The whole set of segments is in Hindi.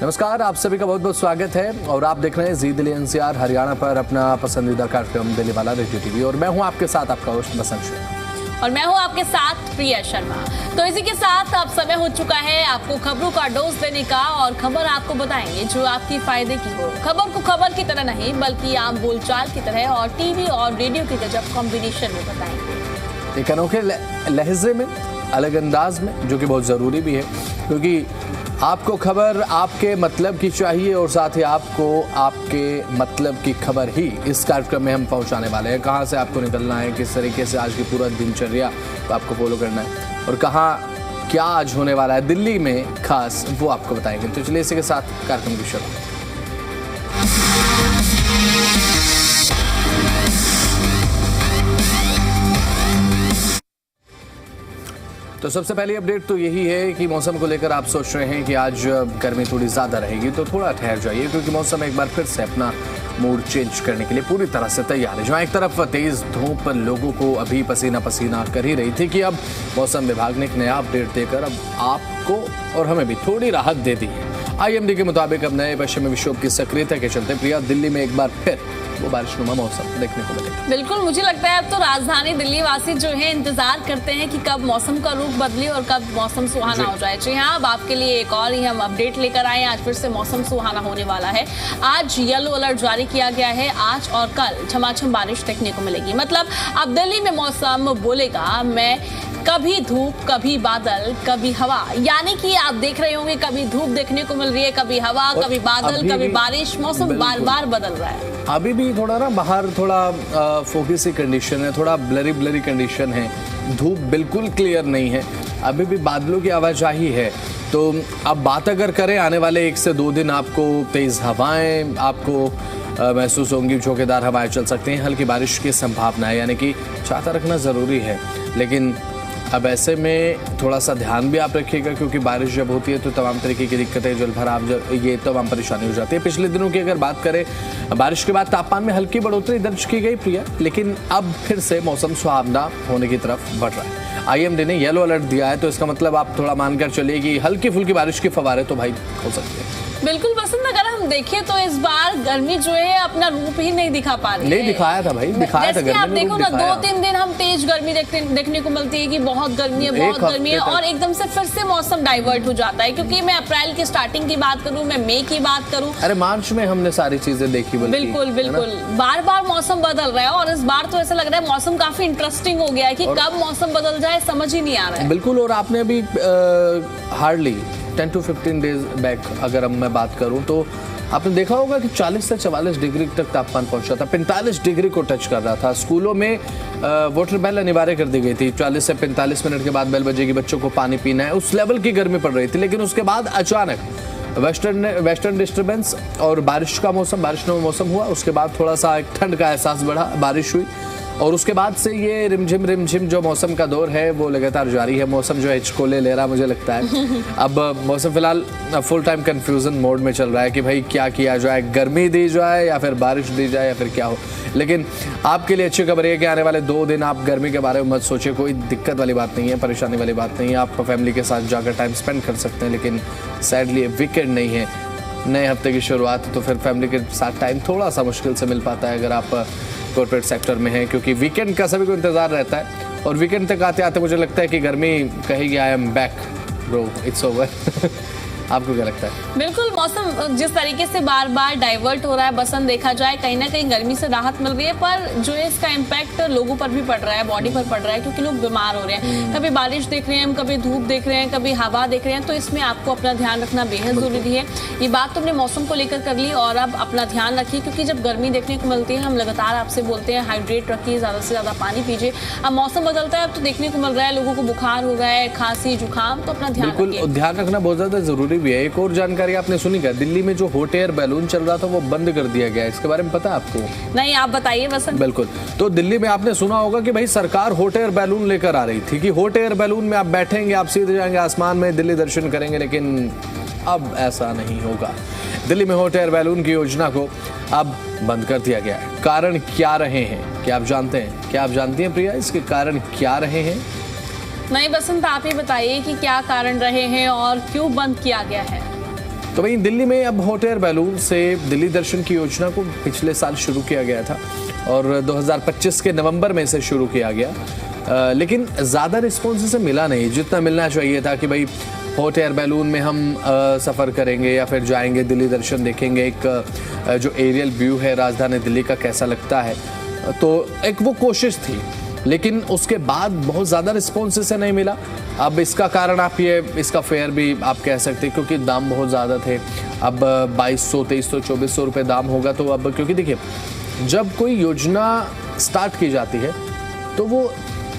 नमस्कार, आप सभी का बहुत बहुत स्वागत है और आप देख रहे हैं जी दिल्ली एनसीआर हरियाणा पर अपना पसंदीदा कार्यक्रम दिल्ली वाला रेडियो टीवी और मैं हूं आपके साथ आपका होस्ट बसंत शर्मा और मैं हूं आपके साथ प्रिया शर्मा। तो इसी के साथ अब समय हो चुका है आपको खबरों का डोज देने का और खबर आपको बताएंगे जो आपकी फायदे की हो। खबर को खबर की तरह नहीं बल्कि आम बोलचाल की तरह और टीवी और रेडियो के गजब कॉम्बिनेशन में बताएंगे, एक अनोखे लहजे में, अलग अंदाज में, जो कि बहुत ज़रूरी भी है क्योंकि आपको खबर आपके मतलब की चाहिए और साथ ही आपको आपके मतलब की खबर ही इस कार्यक्रम में हम पहुंचाने वाले हैं। कहां से आपको निकलना है, किस तरीके से आज की पूरा दिनचर्या तो आपको फॉलो करना है और कहां क्या आज होने वाला है दिल्ली में खास, वो आपको बताएंगे। तो चलिए इसी के साथ कार्यक्रम की शुरुआत। तो सबसे पहली अपडेट तो यही है कि मौसम को लेकर आप सोच रहे हैं कि आज गर्मी थोड़ी ज़्यादा रहेगी तो थोड़ा ठहर जाइए क्योंकि मौसम एक बार फिर से अपना मूड चेंज करने के लिए पूरी तरह से तैयार है। जहाँ एक तरफ तेज़ धूप लोगों को अभी पसीना पसीना कर ही रही थी कि अब मौसम विभाग ने एक नया अपडेट देकर अब आपको और हमें भी थोड़ी राहत दे दी है। IMD के मुताबिक अब नए पश्चिमी विक्षोभ की सक्रियता के चलते प्रिया दिल्ली में एक बार फिर वो बारिशनुमा मौसम देखने को मिलेगा। बिल्कुल, मुझे लगता है अब तो राजधानी दिल्ली वासी जो है इंतजार करते हैं कि कब मौसम का रुख बदले और कब मौसम सुहाना हो जाए। जी हाँ, अब आपके लिए एक और ही हम अपडेट लेकर आए। आज फिर से मौसम सुहाना होने वाला है। आज येलो अलर्ट जारी किया गया है। आज और कल झमाझम बारिश देखने को मिलेगी। मतलब अब दिल्ली में मौसम बोलेगा मैं कभी धूप, कभी बादल, कभी हवा। यानी कि आप देख रहे होंगे कभी धूप देखने को मिल रही है, कभी हवा, कभी बादल, कभी बारिश। मौसम बार बार बदल रहा है। अभी भी थोड़ा ना बाहर थोड़ा फोगी सी कंडीशन है, थोड़ा ब्लरी कंडीशन है, धूप बिल्कुल क्लियर नहीं है, अभी भी बादलों की आवाजाही है। तो अब बात अगर करें आने वाले 1 से 2 दिन आपको तेज़ हवाएं आपको महसूस होंगी, झोंकेदार हवाएं चल सकती हैं, हल्की बारिश की संभावना है, यानी कि छाता रखना ज़रूरी है। लेकिन अब ऐसे में थोड़ा सा ध्यान भी आप रखिएगा क्योंकि बारिश जब होती है तो तमाम तरीके की दिक्कतें, जल भराव, ये तमाम परेशानी हो जाती है। पिछले दिनों की अगर बात करें, बारिश के बाद तापमान में हल्की बढ़ोतरी दर्ज की गई प्रिया, लेकिन अब फिर से मौसम सुहावना होने की तरफ बढ़ रहा है। IMD ने येलो अलर्ट दिया है तो इसका मतलब आप थोड़ा मानकर चलिए कि हल्की फुल्की बारिश की फवारे तो भाई हो सकती है। बिल्कुल बसंत, अगर हम देखें तो इस बार गर्मी जो है अपना रूप ही नहीं दिखा पा रही है। नहीं दिखाया था भाई, दिखाया था। आप देखो ना 2-3 दिन हम तेज गर्मी देखने को मिलती है कि बहुत गर्मी है, बहुत गर्मी है, और एकदम से फिर से मौसम डाइवर्ट हो जाता है। क्योंकि मैं अप्रैल की स्टार्टिंग की बात करूं, मैं मई की बात करूं, अरे मार्च में हमने सारी चीजें देखी। बिल्कुल बार बार मौसम बदल रहा है और इस बार तो ऐसा लग रहा है मौसम काफी इंटरेस्टिंग हो गया है कि कब मौसम बदल जाए समझ ही नहीं आ रहा है। बिल्कुल, और आपने अभी हार्डली 10 to 15 डेज बैक अगर मैं बात करूं तो आपने देखा होगा कि 40 से 44 डिग्री तक तापमान पहुंचा था, 45 डिग्री को टच कर रहा था। स्कूलों में वाटर बेल अनिवार्य कर दी गई थी, 40 से 45 मिनट के बाद बेल बजेगी, बच्चों को पानी पीना है, उस लेवल की गर्मी पड़ रही थी। लेकिन उसके बाद अचानक वेस्टर्न डिस्टर्बेंस और बारिश का मौसम, बारिशनुमा मौसम हुआ। उसके बाद थोड़ा सा एक ठंड का एहसास बढ़ा, बारिश हुई और उसके बाद से ये रिमझिम जो मौसम का दौर है वो लगातार जारी है। मौसम जो है हिचकोले ले रहा मुझे लगता है। अब मौसम फिलहाल फुल टाइम कंफ्यूजन मोड में चल रहा है कि भाई क्या किया जाए, गर्मी दी जाए या फिर बारिश दी जाए या फिर क्या हो। लेकिन आपके लिए अच्छी खबर है कि आने वाले 2 दिन आप गर्मी के बारे में मत सोचिए, कोई दिक्कत वाली बात नहीं है, परेशानी वाली बात नहीं है। आप फैमिली के साथ जाकर टाइम स्पेंड कर सकते हैं। लेकिन सैडली वीकेंड नहीं है, नए हफ्ते की शुरुआत, तो फिर फैमिली के साथ टाइम थोड़ा सा मुश्किल से मिल पाता है अगर आप कॉर्पोरेट सेक्टर में है, क्योंकि वीकेंड का सभी को इंतजार रहता है और वीकेंड तक आते आते मुझे लगता है कि गर्मी कहेगी I am back bro, it's over. आपको क्या लगता है? बिल्कुल, मौसम जिस तरीके से बार बार डाइवर्ट हो रहा है बसंत, देखा जाए कहीं ना कहीं गर्मी से राहत मिल रही है, पर जो है इसका इम्पैक्ट लोगों पर भी पड़ रहा है, बॉडी पर पड़ रहा है, क्योंकि लोग बीमार हो रहे हैं। कभी बारिश देख रहे हैं, कभी धूप देख रहे हैं, कभी हवा देख रहे हैं, तो इसमें आपको अपना ध्यान रखना बेहद जरूरी है। ये बात तो हमने मौसम को लेकर कर ली और अब अपना ध्यान रखिए, क्योंकि जब गर्मी देखने को मिलती है हम लगातार आपसे बोलते हैं हाइड्रेट रखिए, ज्यादा से ज्यादा पानी पीजिए। अब मौसम बदलता है, अब तो देखने को मिल रहा है लोगों को बुखार हो रहा है, खांसी जुकाम, तो अपना ध्यान रखिए। ध्यान रखना बहुत ज्यादा जरूरी भी है। एक और जानकारी आपने सुनी क्या? दिल्ली में जो हॉट एयर बैलून चल रहा था वो बंद कर दिया गया है, इसके बारे में पता है आपको? नहीं, आप बताइए बसंत। बिल्कुल, तो दिल्ली में आपने सुना होगा कि भाई सरकार हॉट एयर बैलून लेकर आ रही थी कि हॉट एयर बैलून में आप बैठेंगे, आप सीधे जाएंगे आसमान में, दिल्ली दर्शन करेंगे। लेकिन अब ऐसा नहीं होगा। दिल्ली में हॉट एयर बैलून की योजना को अब बंद कर दिया गया है। कारण क्या रहे हैं, क्या आप जानते हैं? क्या आप जानती हैं प्रिया इसके कारण क्या रहे हैं? नहीं बसंत, आप ही बताइए कि क्या कारण रहे हैं और क्यों बंद किया गया है। तो वहीं दिल्ली में अब हॉट एयर बैलून से दिल्ली दर्शन की योजना को पिछले साल शुरू किया गया था और 2025 के नवंबर में इसे शुरू किया गया, लेकिन ज़्यादा रिस्पॉन्स इसे मिला नहीं जितना मिलना चाहिए था कि भाई हॉट एयर बैलून में हम सफ़र करेंगे या फिर जाएंगे दिल्ली दर्शन देखेंगे, एक जो एरियल व्यू है राजधानी दिल्ली का कैसा लगता है, तो एक वो कोशिश थी, लेकिन उसके बाद बहुत ज़्यादा रिस्पॉन्स इसे नहीं मिला। अब इसका कारण आप ये इसका फेयर भी आप कह सकते हैं क्योंकि दाम बहुत ज़्यादा थे। अब 2200, 2300, 2400 रुपये दाम होगा तो अब क्योंकि देखिए जब कोई योजना स्टार्ट की जाती है तो वो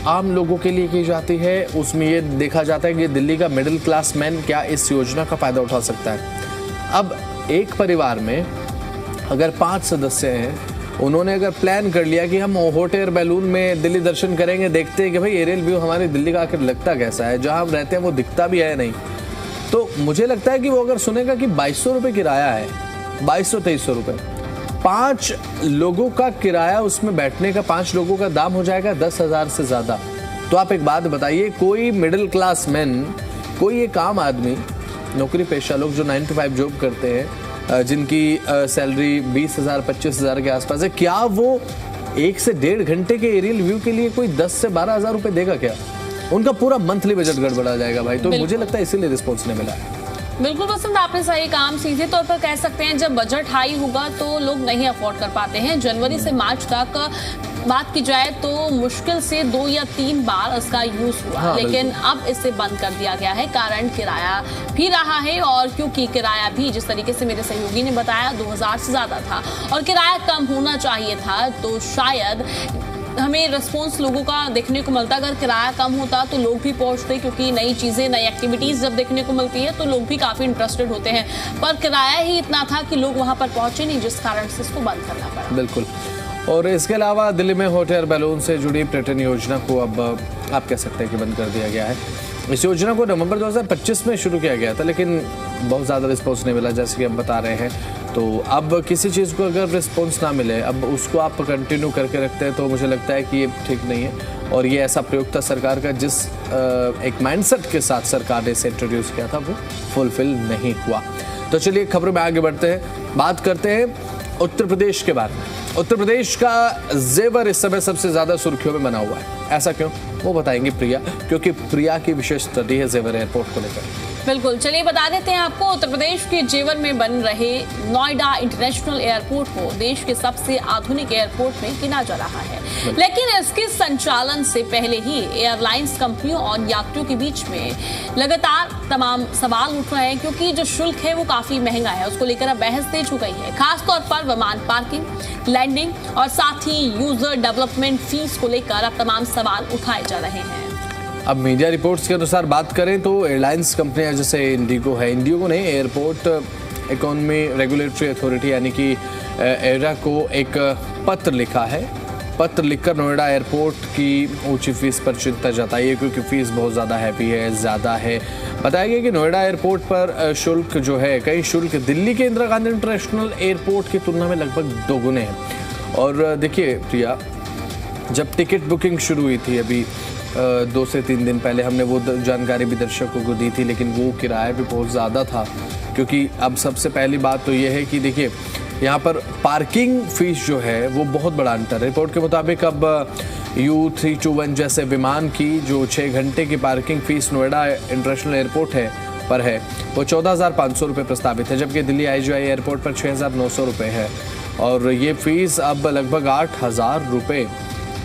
आम लोगों के लिए की जाती है, उसमें ये देखा जाता है कि दिल्ली का मिडिल क्लास मैन क्या इस योजना का फ़ायदा उठा सकता है। अब एक परिवार में अगर 5 सदस्य हैं, उन्होंने अगर प्लान कर लिया कि हम हॉट एयर बैलून में दिल्ली दर्शन करेंगे, देखते हैं कि भाई एरियल व्यू हमारी दिल्ली का आखिर लगता कैसा है, जहां हम रहते हैं वो दिखता भी है नहीं, तो मुझे लगता है कि वो अगर सुनेगा कि 2200 रुपये किराया है, 2200-2300 रुपये, 5 लोगों का किराया, उसमें बैठने का 5 लोगों का दाम हो जाएगा 10,000 से ज़्यादा। तो आप एक बात बताइए, कोई मिडिल क्लास मैन, कोई एक आम आदमी, नौकरी पेशा लोग जो 9 to 5 जॉब करते हैं, जिनकी सैलरी 20,000 25,000 के आसपास है, क्या वो 1 से 1.5 घंटे के एरियल व्यू के लिए कोई 10 से 12,000 रुपये देगा क्या? उनका पूरा मंथली बजट गड़बड़ा जाएगा भाई। तो मुझे लगता है इसीलिए रिस्पॉन्स नहीं मिला है। बिल्कुल पसंद, आपने सही काम। सीधे तौर पर कह सकते हैं जब बजट हाई होगा तो लोग नहीं अफोर्ड कर पाते हैं। जनवरी से मार्च तक बात की जाए तो मुश्किल से 2 या 3 बार इसका यूज हुआ, हाँ, लेकिन अब इसे बंद कर दिया गया है। कारण किराया भी रहा है, और क्योंकि किराया भी जिस तरीके से मेरे सहयोगी ने बताया 2000 से ज्यादा था और किराया कम होना चाहिए था, तो शायद हमें रिस्पॉन्स लोगों का देखने को मिलता। अगर किराया कम होता तो लोग भी पहुंचते, क्योंकि नई चीजें, नई एक्टिविटीज जब देखने को मिलती है तो लोग भी काफी इंटरेस्टेड होते हैं, पर किराया ही इतना था कि लोग वहां पर पहुंचे नहीं, जिस कारण से इसको बंद करना पड़ा। बिल्कुल। और इसके अलावा दिल्ली में हॉट एयर बैलून से जुड़ी पर्यटन योजना को अब आप कह सकते हैं कि बंद कर दिया गया है। इस योजना को नवंबर 2025 में शुरू किया गया था, लेकिन बहुत ज़्यादा रिस्पॉन्स नहीं मिला, जैसे कि हम बता रहे हैं। तो अब किसी चीज़ को अगर रिस्पॉन्स ना मिले, अब उसको आप कंटिन्यू करके रखते हैं, तो मुझे लगता है कि ये ठीक नहीं है। और ये ऐसा प्रयोग था सरकार का, जिस एक माइंडसेट के साथ सरकार ने इसे इंट्रोड्यूस किया था, वो फुलफिल नहीं हुआ। तो चलिए खबरों में आगे बढ़ते हैं, बात करते हैं उत्तर प्रदेश के बारे में। उत्तर प्रदेश का जेवर इस समय सबसे ज्यादा सुर्खियों में बना हुआ है। ऐसा क्यों, वो बताएंगी प्रिया, क्योंकि प्रिया की विशेष स्टडी है जेवर एयरपोर्ट को लेकर। बिल्कुल, चलिए बता देते हैं आपको। उत्तर प्रदेश के जेवर में बन रहे नोएडा इंटरनेशनल एयरपोर्ट को देश के सबसे आधुनिक एयरपोर्ट में गिना जा रहा है, लेकिन इसके संचालन से पहले ही एयरलाइंस कंपनियों और यात्रियों के बीच में लगातार तमाम सवाल उठ रहे हैं, क्योंकि जो शुल्क है वो काफी महंगा है। उसको लेकर अब बहस तेज हो गई है, खासतौर पर विमान पार्किंग, लैंडिंग और साथ ही यूजर डेवलपमेंट फीस को लेकर अब तमाम सवाल उठाए जा रहे हैं। अब मीडिया रिपोर्ट्स के अनुसार बात करें तो एयरलाइंस कंपनियां जैसे इंडिगो है, इंडिगो ने एयरपोर्ट इकोनॉमी रेगुलेटरी अथॉरिटी यानी कि एरा को एक पत्र लिखा है। पत्र लिखकर नोएडा एयरपोर्ट की ऊंची फीस पर चिंता जताई है, क्योंकि फीस बहुत ज़्यादा हैवी है, ज़्यादा है। बताया गया कि नोएडा एयरपोर्ट पर शुल्क जो है, कई शुल्क दिल्ली के इंदिरा गांधी इंटरनेशनल एयरपोर्ट की तुलना में लगभग 2 गुने हैं। और देखिए प्रिया, जब टिकट बुकिंग शुरू हुई थी अभी 2 से 3 दिन पहले, हमने वो जानकारी भी दर्शकों को दी थी, लेकिन वो किराया भी बहुत ज़्यादा था। क्योंकि अब सबसे पहली बात तो ये है कि देखिए यहाँ पर पार्किंग फीस जो है वो बहुत बड़ा अंतर है। रिपोर्ट के मुताबिक अब U321 जैसे विमान की जो 6 घंटे की parking fees Noida international airport पर है वो 14,500 रुपये प्रस्तावित है, जबकि दिल्ली IGI एयरपोर्ट पर 6,900 रुपये है। और ये फीस अब लगभग 8,000 रुपये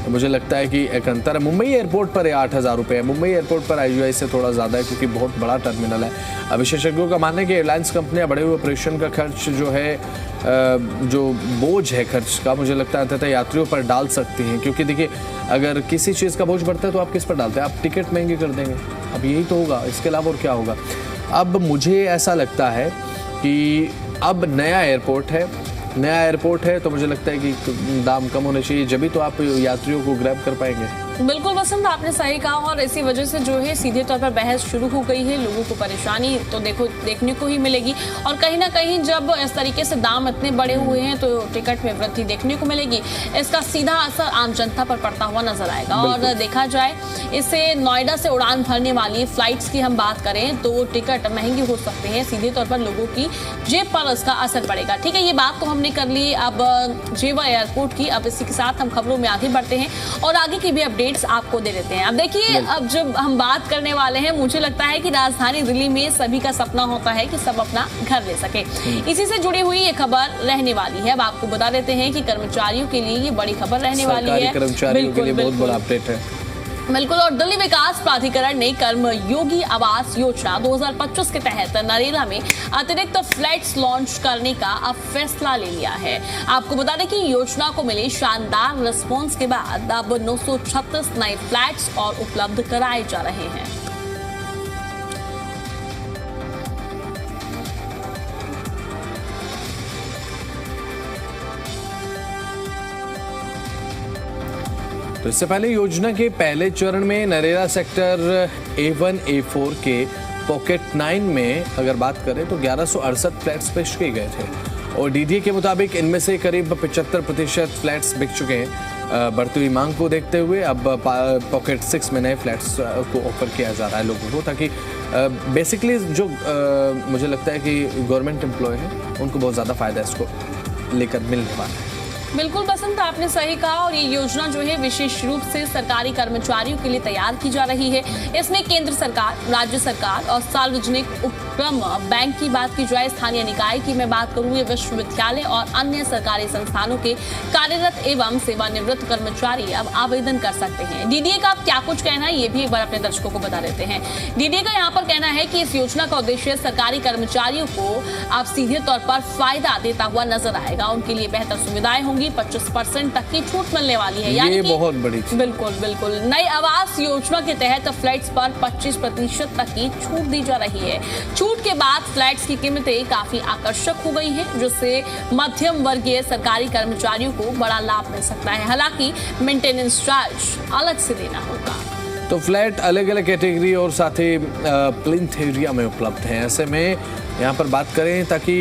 मुझे लगता है कि एक अंतर है। मुंबई एयरपोर्ट पर 8,000 रुपये है, मुंबई एयरपोर्ट पर IGI से थोड़ा ज़्यादा है, क्योंकि बहुत बड़ा टर्मिनल है। विशेषज्ञों का मानना है कि एयरलाइंस कंपनियां बड़े हुए ऑपरेशन का खर्च जो है, जो बोझ है खर्च का, मुझे लगता है अंततः यात्रियों पर डाल सकती हैं। क्योंकि देखिए अगर किसी चीज़ का बोझ बढ़ता है तो आप किस पर डालते हैं, आप टिकट महंगी कर देंगे। अब यही तो होगा, इसके अलावा और क्या होगा। अब मुझे ऐसा लगता है कि अब नया एयरपोर्ट है तो मुझे लगता है कि दाम कम होने चाहिए, जब भी तो आप यात्रियों को ग्रैब कर पाएंगे। बिल्कुल वसंत, आपने सही कहा और इसी वजह से जो है सीधे तौर पर बहस शुरू हो गई है। लोगों को परेशानी तो देखने को ही मिलेगी और कहीं ना कहीं जब इस तरीके से दाम इतने बड़े हुए हैं तो टिकट में वृद्धि देखने को मिलेगी। इसका सीधा असर आम जनता पर पड़ता हुआ नजर आएगा। और देखा जाए इससे नोएडा से उड़ान भरने वाली फ्लाइट्स की हम बात करें तो टिकट महंगे हो सकते हैं। सीधे तौर पर लोगों की जेब पर इसका असर पड़ेगा। ठीक है, ये बात तो हमने कर ली अब जेवा एयरपोर्ट की। अब इसी के साथ हम खबरों में आगे बढ़ते हैं और आगे की भी अपडेट्स आपको दे देते हैं। अब देखिए, अब जब हम बात करने वाले हैं, मुझे लगता है कि राजधानी दिल्ली में सभी का सपना होता है कि सब अपना घर ले सके। इसी से जुड़ी हुई ये खबर रहने वाली है। अब आपको बता देते हैं कि कर्मचारियों के लिए ये बड़ी खबर रहने वाली है। कर्मचारियों के लिए बहुत बड़ा अपडेट है। बिल्कुल, और दिल्ली विकास प्राधिकरण ने कर्मयोगी आवास योजना 2025 के तहत नरेला में अतिरिक्त फ्लैट्स लॉन्च करने का अब फैसला ले लिया है। आपको बता दें कि योजना को मिले शानदार रिस्पॉन्स के बाद अब 936 नए फ्लैट्स और उपलब्ध कराए जा रहे हैं। तो इससे पहले योजना के पहले चरण में नरेला सेक्टर A1 A4 के पॉकेट 9 में अगर बात करें तो 1168 फ्लैट्स पेश किए गए थे और डीडीए के मुताबिक इनमें से करीब 75% फ्लैट्स बिक चुके हैं। बढ़ती हुई मांग को देखते हुए अब पॉकेट 6 में नए फ्लैट्स को ऑफर किया जा रहा है लोगों को, ताकि बेसिकली जो मुझे लगता है कि गवर्नमेंट एम्प्लॉय है उनको बहुत ज़्यादा फायदा इसको लेकर मिलने वाला है। बिल्कुल बसंत, आपने सही कहा और ये योजना जो है विशेष रूप से सरकारी कर्मचारियों के लिए तैयार की जा रही है। इसमें केंद्र सरकार, राज्य सरकार और सार्वजनिक उपक्रम बैंक की बात की जाए, स्थानीय निकाय की मैं बात करूँ, ये विश्वविद्यालय और अन्य सरकारी संस्थानों के कार्यरत एवं सेवानिवृत्त कर्मचारी अब आवेदन कर सकते हैं। डीडीए का क्या कुछ कहना है ये भी एक बार अपने दर्शकों को बता देते हैं। डीडीए का यहाँ पर कहना है कि इस योजना का उद्देश्य सरकारी कर्मचारियों को अब सीधे तौर पर फायदा देता हुआ नजर आएगा। उनके लिए बेहतर सुविधाएं होंगी, 25% तक की छूट मिलने वाली है। ये बहुत बड़ी चीज। बिल्कुल। नई आवास योजना के तहत फ्लैट्स पर 25% तक की छूट दी जा रही है। छूट के बाद फ्लैट्स की कीमतें काफी आकर्षक हो गई हैं, जिससे मध्यम वर्गीय सरकारी कर्मचारियों को बड़ा लाभ मिल सकता है। हालांकि मेंटेनेंस चार्ज अलग से देना होगा। तो फ्लैट अलग अलग कैटेगरी और साथ ही प्लिंथ एरिया में उपलब्ध हैं। ऐसे में यहाँ पर बात करें ताकि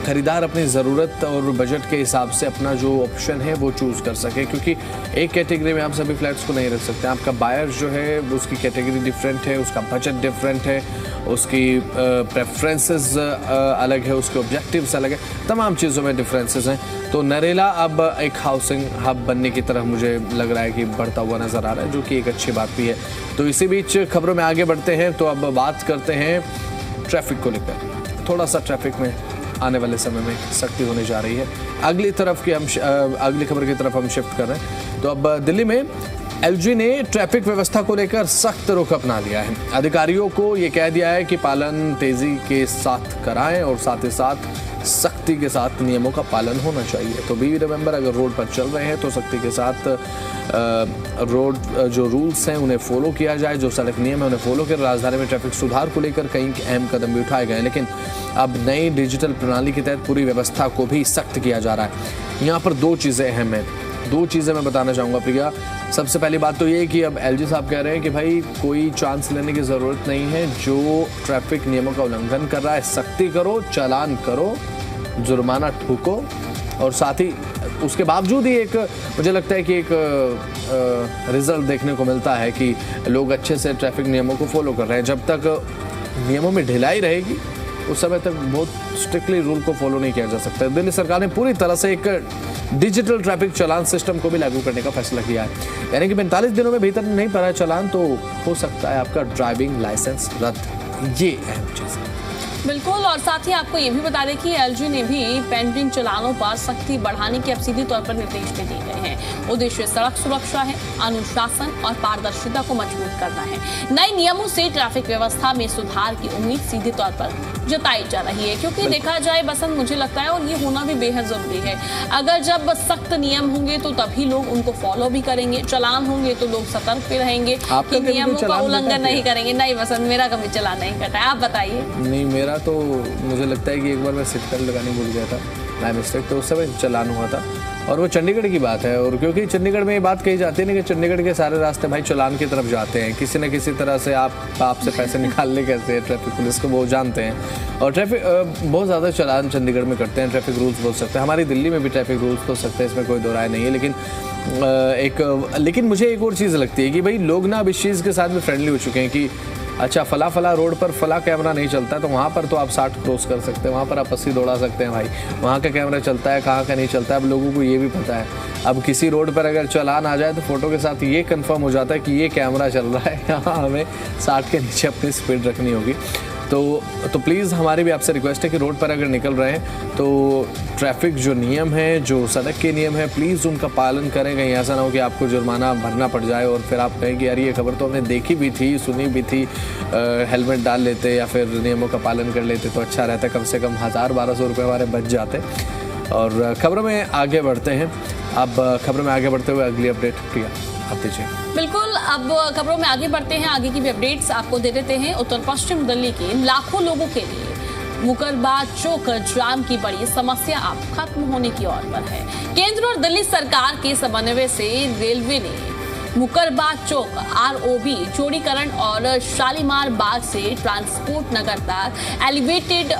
खरीदार अपनी ज़रूरत और बजट के हिसाब से अपना जो ऑप्शन है वो चूज़ कर सके, क्योंकि एक कैटेगरी में आप सभी फ्लैट्स को नहीं रख सकते। आपका बायर जो है उसकी कैटेगरी डिफरेंट है, उसका बजट डिफरेंट है, उसकी प्रेफरेंसेस अलग है, उसके ऑब्जेक्टिव्स अलग है, तमाम चीज़ों में डिफरेंसेस हैं। तो नरेला अब एक हाउसिंग हब बनने की तरफ मुझे लग रहा है कि बढ़ता हुआ नज़र आ रहा है, जो कि एक अच्छी बात भी है। तो इसी बीच खबरों में आगे बढ़ते हैं। तो अब बात करते हैं ट्रैफिक को लेकर। थोड़ा सा ट्रैफिक में आने वाले समय में सख्ती होने जा रही है। अगली खबर की तरफ हम शिफ्ट कर रहे हैं। तो अब दिल्ली में एलजी ने ट्रैफिक व्यवस्था को लेकर सख्त रुख अपना लिया है। अधिकारियों को ये कह दिया है कि पालन तेजी के साथ कराएं और साथ ही साथ सख्ती के साथ नियमों का पालन होना चाहिए। तो 20 नवंबर अगर रोड पर चल रहे हैं तो सख्ती के साथ रोड जो रूल्स हैं उन्हें फॉलो किया जाए, जो सड़क नियम है उन्हें फॉलो कर। राजधानी में ट्रैफिक सुधार को लेकर कई अहम कदम भी उठाए गए, लेकिन अब नई डिजिटल प्रणाली के तहत पूरी व्यवस्था को भी सख्त किया जा रहा है। यहाँ पर दो चीज़ें अहम हैं, दो चीज़ें मैं बताना चाहूँगा प्रिया। सबसे पहली बात तो ये कि अब एलजी साहब कह रहे हैं कि भाई कोई चांस लेने की ज़रूरत नहीं है, जो ट्रैफिक नियमों का उल्लंघन कर रहा है सख्ती करो, चालान करो, जुर्माना ठोको। और साथ ही उसके बावजूद ही एक मुझे लगता है कि एक रिजल्ट देखने को मिलता है कि लोग अच्छे से ट्रैफिक नियमों को फॉलो कर रहे हैं। जब तक नियमों में ढिलाई रहेगी उस समय तक बहुत स्ट्रिक्टली रूल को फॉलो नहीं किया जा सकता। दिल्ली सरकार ने पूरी तरह से एक डिजिटल ट्रैफिक चालान सिस्टम को भी लागू करने का फैसला किया है, यानी कि 45 दिनों में भीतर नहीं भरा चालान तो हो सकता है आपका ड्राइविंग लाइसेंस रद्द। ये अहम चीज़ है। बिल्कुल, और साथ ही आपको ये भी बता दें कि एलजी ने भी पेंडिंग चालानों पर सख्ती बढ़ाने के अब सीधे तौर पर निर्देश दे दिए गए हैं। उद्देश्य सड़क सुरक्षा है, अनुशासन और पारदर्शिता को मजबूत करना है। नए नियमों से ट्रैफिक व्यवस्था में सुधार की उम्मीद सीधे तौर पर जताई जा रही है, क्योंकि देखा जाए बसंत मुझे लगता है और ये होना भी बेहद जरूरी है। अगर जब सख्त नियम होंगे तो तभी लोग उनको फॉलो भी करेंगे, चालान होंगे तो लोग सतर्क भी रहेंगे कि नियमों का उल्लंघन नहीं करेंगे। नहीं बसंत, मेरा कभी चालान नहीं कटा है, आप बताइए। नहीं, मेरा तो मुझे लगता है कि एक बार मैं सीट बेल्ट लगाने भूल गया था, बाय मिस्टेक, तो उस समय चालान हुआ था। और वो चंडीगढ़ की बात है। और क्योंकि चंडीगढ़ में ये बात कही जाती है ना कि चंडीगढ़ के सारे रास्ते भाई चालान की तरफ जाते हैं, किसी न किसी तरह से आपसे पैसे निकालने कैसे ट्रैफिक पुलिस को वो जानते हैं। और ट्रैफिक बहुत ज़्यादा चालान चंडीगढ़ में करते हैं, ट्रैफिक रूल्स बोल सकते हैं। हमारी दिल्ली में भी ट्रैफिक रूल्स हो सकते हैं, इसमें कोई दो राय नहीं है। लेकिन मुझे एक और चीज़ लगती है कि भाई लोग ना अब इस चीज़ के साथ भी फ्रेंडली हो चुके हैं कि अच्छा फला रोड पर फला कैमरा नहीं चलता है तो वहाँ पर तो आप 60 क्रॉस कर सकते हैं, वहाँ पर आप 80 दौड़ा सकते हैं भाई, वहाँ का कैमरा चलता है, कहाँ का नहीं चलता है। अब लोगों को ये भी पता है। अब किसी रोड पर अगर चालान आ जाए तो फोटो के साथ ये कंफर्म हो जाता है कि ये कैमरा चल रहा है, यहाँ हमें 60 के नीचे अपनी स्पीड रखनी होगी। तो प्लीज़ हमारी भी आपसे रिक्वेस्ट है कि रोड पर अगर निकल रहे हैं तो ट्रैफिक जो नियम है, जो सड़क के नियम है, प्लीज़ उनका पालन करें। कहीं ऐसा ना हो कि आपको जुर्माना भरना पड़ जाए और फिर आप कहें कि यार ये खबर तो हमने देखी भी थी, सुनी भी थी, हेलमेट डाल लेते या फिर नियमों का पालन कर लेते तो अच्छा रहता, कम से कम 1000-1200 रुपये हमारे बच जाते। और खबरों में आगे बढ़ते हैं। अब खबरों में आगे बढ़ते हुए अगली अपडेट प्रिया आप दीजिए। बिल्कुल, अब खबरों में आगे बढ़ते हैं। आगे की भी अपडेट्स आपको दे देते हैं। उत्तर पश्चिम दिल्ली के लाखों लोगों के लिए मुकरबा चौक जाम की बड़ी समस्या अब खत्म होने की ओर पर है। केंद्र और दिल्ली सरकार के समन्वय से रेलवे ने मुकरबा चौक ROB चौड़ीकरण और शालीमार बाग से ट्रांसपोर्ट नगर तक एलिवेटेड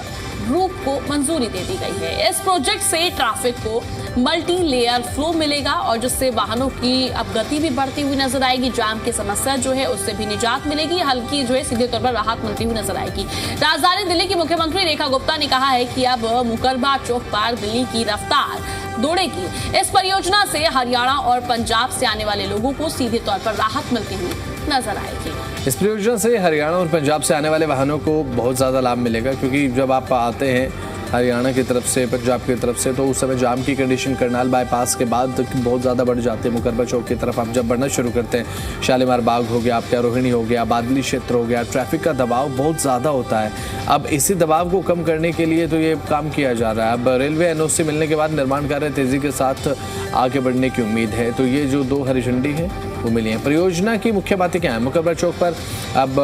रूट को मंजूरी दे दी गई है। इस प्रोजेक्ट से ट्रैफिक को मल्टी लेयर फ्लो मिलेगा और जिससे वाहनों की अब गति भी बढ़ती हुई नजर आएगी। जाम की समस्या जो है उससे भी निजात मिलेगी, हल्की जो है सीधे तौर पर राहत मिलती हुई नजर आएगी। राजधानी दिल्ली की मुख्यमंत्री रेखा गुप्ता ने कहा है कि अब मुकरबा चौक पर दिल्ली की रफ्तार दौड़ेगी। इस परियोजना से हरियाणा और पंजाब से आने वाले लोगों को सीधे तौर पर राहत मिलती हुई नजर आएगी। इस परियोजना से हरियाणा और पंजाब से आने वाले वाहनों को बहुत ज़्यादा लाभ मिलेगा, क्योंकि जब आप आते हैं हरियाणा की तरफ से, पंजाब की तरफ से, तो उस समय जाम की कंडीशन करनाल बाईपास के बाद बहुत ज़्यादा बढ़ जाती है। मुकरबा चौक की तरफ आप जब बढ़ना शुरू करते हैं, शालीमार बाग हो गया, आपका रोहिणी हो गया, बादली क्षेत्र हो गया, ट्रैफिक का दबाव बहुत ज़्यादा होता है। अब इसी दबाव को कम करने के लिए तो ये काम किया जा रहा है। अब रेलवे NOC मिलने के बाद निर्माण कार्य तेज़ी के साथ आगे बढ़ने की उम्मीद है। तो ये जो 2 हरी झंडी है वो मिली है। परियोजना की मुख्य बातें क्या है? मुकरबा चौक पर अब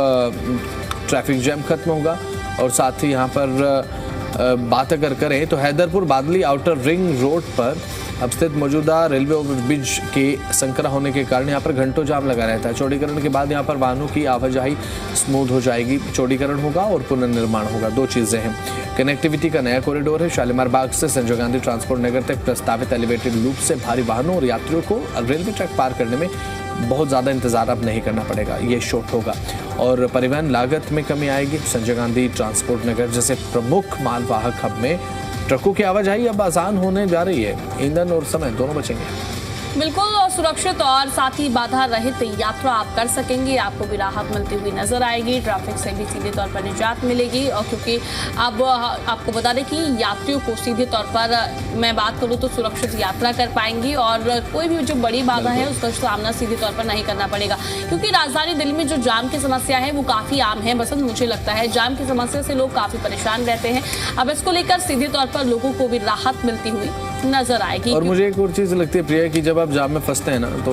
ट्रैफिक जैम खत्म होगा और साथ ही यहाँ पर बात अगर करें तो हैदरपुर बादली आउटर रिंग रोड पर अब स्थित मौजूदा रेलवे ओवरब्रिज के संकरा होने के कारण यहाँ पर घंटों जाम लगा रहता है। चौड़ीकरण के बाद यहाँ पर वाहनों की आवाजाही स्मूथ हो जाएगी। चौड़ीकरण होगा और पुनर्निर्माण होगा, 2 चीज़ें हैं। कनेक्टिविटी का नया कॉरिडोर है। शालीमार बाग से संजय गांधी ट्रांसपोर्ट नगर तक प्रस्तावित एलिवेटेड लूप से भारी वाहनों और यात्रियों को रेलवे ट्रैक पार करने में बहुत ज़्यादा इंतजार अब नहीं करना पड़ेगा। ये शॉर्ट होगा और परिवहन लागत में कमी आएगी। संजय गांधी ट्रांसपोर्ट नगर जैसे प्रमुख मालवाहक हब में ट्रकों की आवाजाही अब आसान होने जा रही है। ईंधन और समय दोनों बचेंगे। बिल्कुल, सुरक्षित और साथ ही बाधा रहित यात्रा आप कर सकेंगे। आपको भी राहत मिलती हुई नजर आएगी, ट्रैफिक से भी सीधे तौर पर निजात मिलेगी। और क्योंकि अब आपको बता दें कि यात्रियों को सीधे तौर पर मैं बात करूं तो सुरक्षित यात्रा कर पाएंगी और कोई भी जो बड़ी बाधा है उसका सामना सीधे तौर पर नहीं करना पड़ेगा। क्योंकि राजधानी दिल्ली में जो जाम की समस्या है वो काफी आम है। बसंत, मुझे लगता है जाम की समस्या से लोग काफी परेशान रहते हैं। अब इसको लेकर सीधे तौर पर लोगों को भी राहत मिलती हुई नजर आएगी। और मुझे एक और चीज़ लगती है प्रिया कि जब आप जाम में फंसते हैं ना तो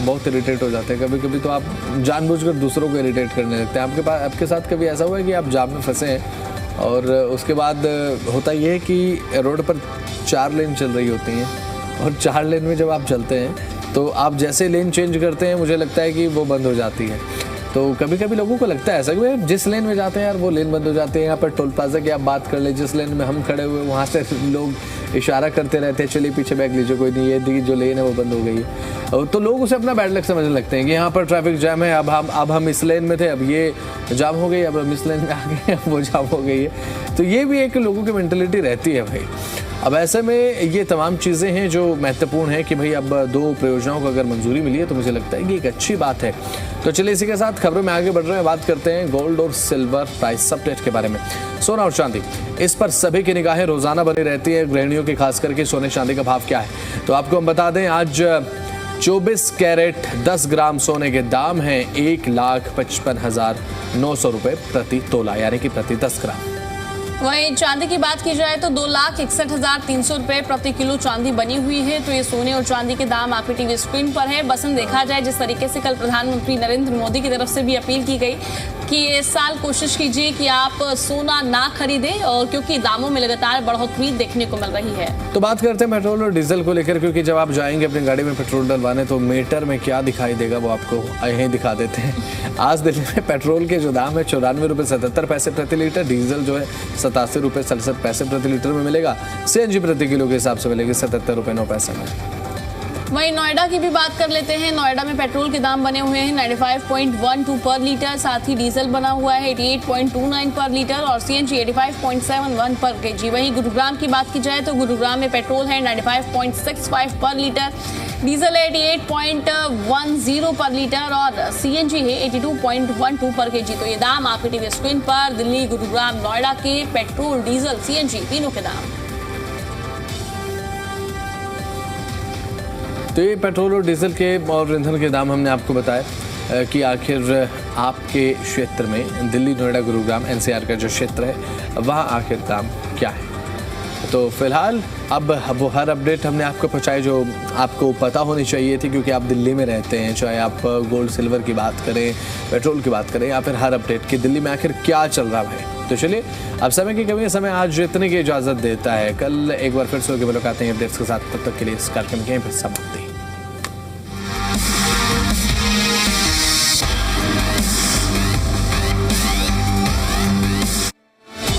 बहुत इरिटेट हो जाते हैं। कभी कभी तो आप जानबूझकर दूसरों को इरिटेट करने लगते हैं। आपके साथ कभी ऐसा हुआ है कि आप जाम में फंसे हैं और उसके बाद होता ये है कि रोड पर 4 लेन चल रही होती हैं और 4 लेन में जब आप चलते हैं तो आप जैसे लेन चेंज करते हैं मुझे लगता है कि वो बंद हो जाती है। तो कभी कभी लोगों को लगता है ऐसा कि जिस लेन में जाते हैं यार वो लेन बंद हो जाते हैं। यहाँ पर टोल प्लाजा की आप बात कर ले, जिस लेन में हम खड़े हुए वहाँ से लोग इशारा करते रहते हैं चलिए पीछे बैग लीजिए, कोई नहीं, ये जो लेन है वो बंद हो गई है। तो लोग उसे अपना बैड लक समझने लगते हैं कि यहाँ पर ट्रैफिक जैम है, अब हम इस लेन में थे, अब ये जाम हो गई, अब हम इस लेन में आ गए, अब वो जाम हो गई है। तो ये भी एक लोगों की मेंटलिटी रहती है भाई। अब ऐसे में ये तमाम चीज़ें हैं जो महत्वपूर्ण है कि भाई अब 2 परियोजनाओं को अगर मंजूरी मिली है तो मुझे लगता है कि एक अच्छी बात है। तो चलिए इसी के साथ खबरों में आगे बढ़ रहे हैं, बात करते हैं गोल्ड और सिल्वर प्राइस अपडेट के बारे में। सोना और चांदी, इस पर सभी की निगाहें रोजाना बनी रहती है, गृहिणियों की खास करके सोने चांदी का भाव क्या है। तो आपको हम बता दें आज 24 कैरेट 10 ग्राम सोने के दाम हैं 1,55,900 रुपये प्रति तोला, यानी कि प्रति 10 ग्राम। वहीं चांदी की बात की जाए तो 2,61,300 रुपए प्रति किलो चांदी बनी हुई है। तो ये सोने और चांदी के दाम आपकी टीवी स्क्रीन पर है। बसंत, देखा जाए जिस तरीके से कल प्रधानमंत्री नरेंद्र मोदी की तरफ से भी अपील की गई कि इस साल कोशिश कीजिए कि आप सोना ना खरीदें, और क्योंकि दामों में लगातार बढ़ोतरी देखने को मिल रही है। तो बात करते हैं पेट्रोल और डीजल को लेकर, क्योंकि जब आप जाएंगे अपनी गाड़ी में पेट्रोल डलवाने तो मीटर में क्या दिखाई देगा वो आपको यहीं दिखा देते हैं। आज दिल्ली में पेट्रोल के जो दाम है 94 रुपये 77 पैसे प्रति लीटर, डीजल जो है 87 रुपये 67 पैसे प्रति लीटर में मिलेगा, CNG प्रति किलो के हिसाब से मिलेगी 77 रुपये 9 पैसे में। वहीं नोएडा की भी बात कर लेते हैं। नोएडा में पेट्रोल के दाम बने हुए हैं 95.12 पर लीटर, साथ ही डीजल बना हुआ है 88.29 पर लीटर और CNG 85.71 पर केजी। वहीं गुरुग्राम की बात की जाए तो गुरुग्राम में पेट्रोल है 95.65 पर लीटर, डीजल है 88.10 पर लीटर और CNG है 82.12 पर केजी। तो ये दाम आपके टीवी स्क्रीन पर दिल्ली, गुरुग्राम, नोएडा के पेट्रोल, डीजल, CNG तीनों के दाम। तो ये पेट्रोल और डीजल के और ईंधन के दाम हमने आपको बताया कि आखिर आपके क्षेत्र में दिल्ली, नोएडा, गुरुग्राम, NCR का जो क्षेत्र है वहाँ आखिर दाम क्या है। तो फिलहाल अब वो हर अपडेट हमने आपको पहुँचाई जो आपको पता होनी चाहिए थी, क्योंकि आप दिल्ली में रहते हैं। चाहे आप गोल्ड सिल्वर की बात करें, पेट्रोल की बात करें, या फिर हर अपडेट कि दिल्ली में आखिर क्या चल रहा है। तो चलिए, अब समय की कमी है, समय आज इतने की इजाज़त देता है। कल एक बार फिर से होकर मुलाकात हैं अपडेट्स के साथ। तब तक के लिए इस कार्यक्रम के समाप्ति।